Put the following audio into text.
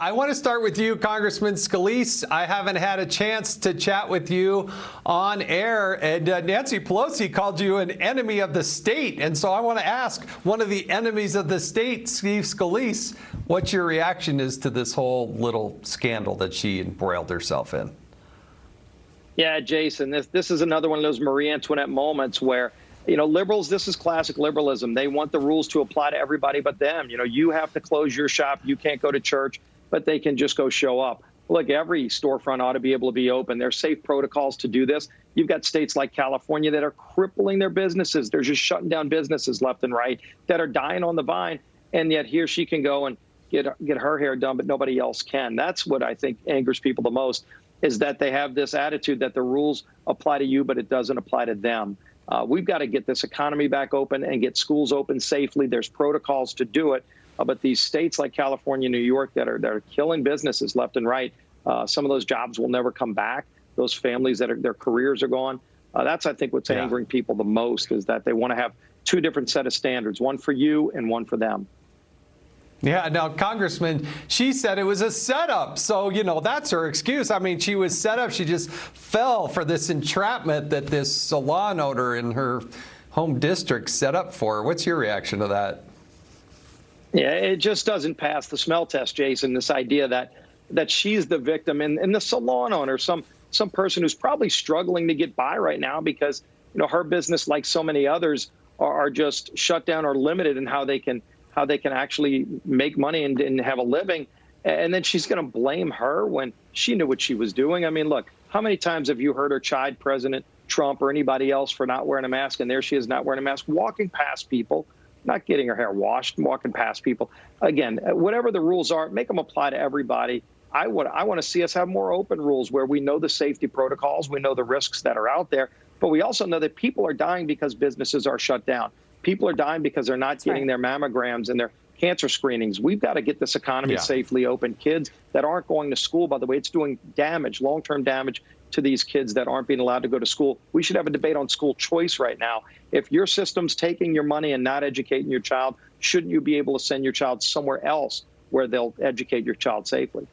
I want to start with you, Congressman Scalise. I haven't had a chance to chat with you on air, and Nancy Pelosi called you an enemy of the state. And so I want to ask one of the enemies of the state, Steve Scalise, what your reaction is to this whole little scandal that she embroiled herself in. Yeah, Jason, this is another one of those Marie Antoinette moments where, you know, liberals, this is classic liberalism. They want the rules to apply to everybody but them. You know, you have to close your shop. You can't go to church, but they can just go show up. Look, every storefront ought to be able to be open. There's safe protocols to do this. You've got states like California that are crippling their businesses. They're just shutting down businesses left and right that are dying on the vine. And yet here she can go and get her hair done, but nobody else can. That's what I think angers people the most, is that they have this attitude that the rules apply to you, but it doesn't apply to them. We've got to get this economy back open and get schools open safely. There's protocols to do it. But these states like California, New York that are killing businesses left and right, some of those jobs will never come back. Those families their careers are gone. That's, I think, what's angering people the most, is that they want to have two different set of standards, one for you and one for them. Yeah, now, Congressman, she said it was a setup. So, you know, that's her excuse. I mean, she was set up. She just fell for this entrapment that this salon owner in her home district set up for her. What's your reaction to that? Yeah, it just doesn't pass the smell test, Jason, this idea that she's the victim and the salon owner, some person who's probably struggling to get by right now because, you know, her business, like so many others, are just shut down or limited in how they can actually make money and have a living. And then she's going to blame her when she knew what she was doing. I mean, look, how many times have you heard her chide President Trump or anybody else for not wearing a mask? And there she is, not wearing a mask, walking past people, not getting her hair washed, walking past people. Again, whatever the rules are, make them apply to everybody. I want to see us have more open rules where we know the safety protocols, we know the risks that are out there, but we also know that people are dying because businesses are shut down. People are dying because they're not getting their mammograms and their cancer screenings. We've got to get this economy safely open. Kids that aren't going to school, by the way, it's doing damage, long-term damage to these kids that aren't being allowed to go to school. We should have a debate on school choice right now. If your system's taking your money and not educating your child, shouldn't you be able to send your child somewhere else where they'll educate your child safely?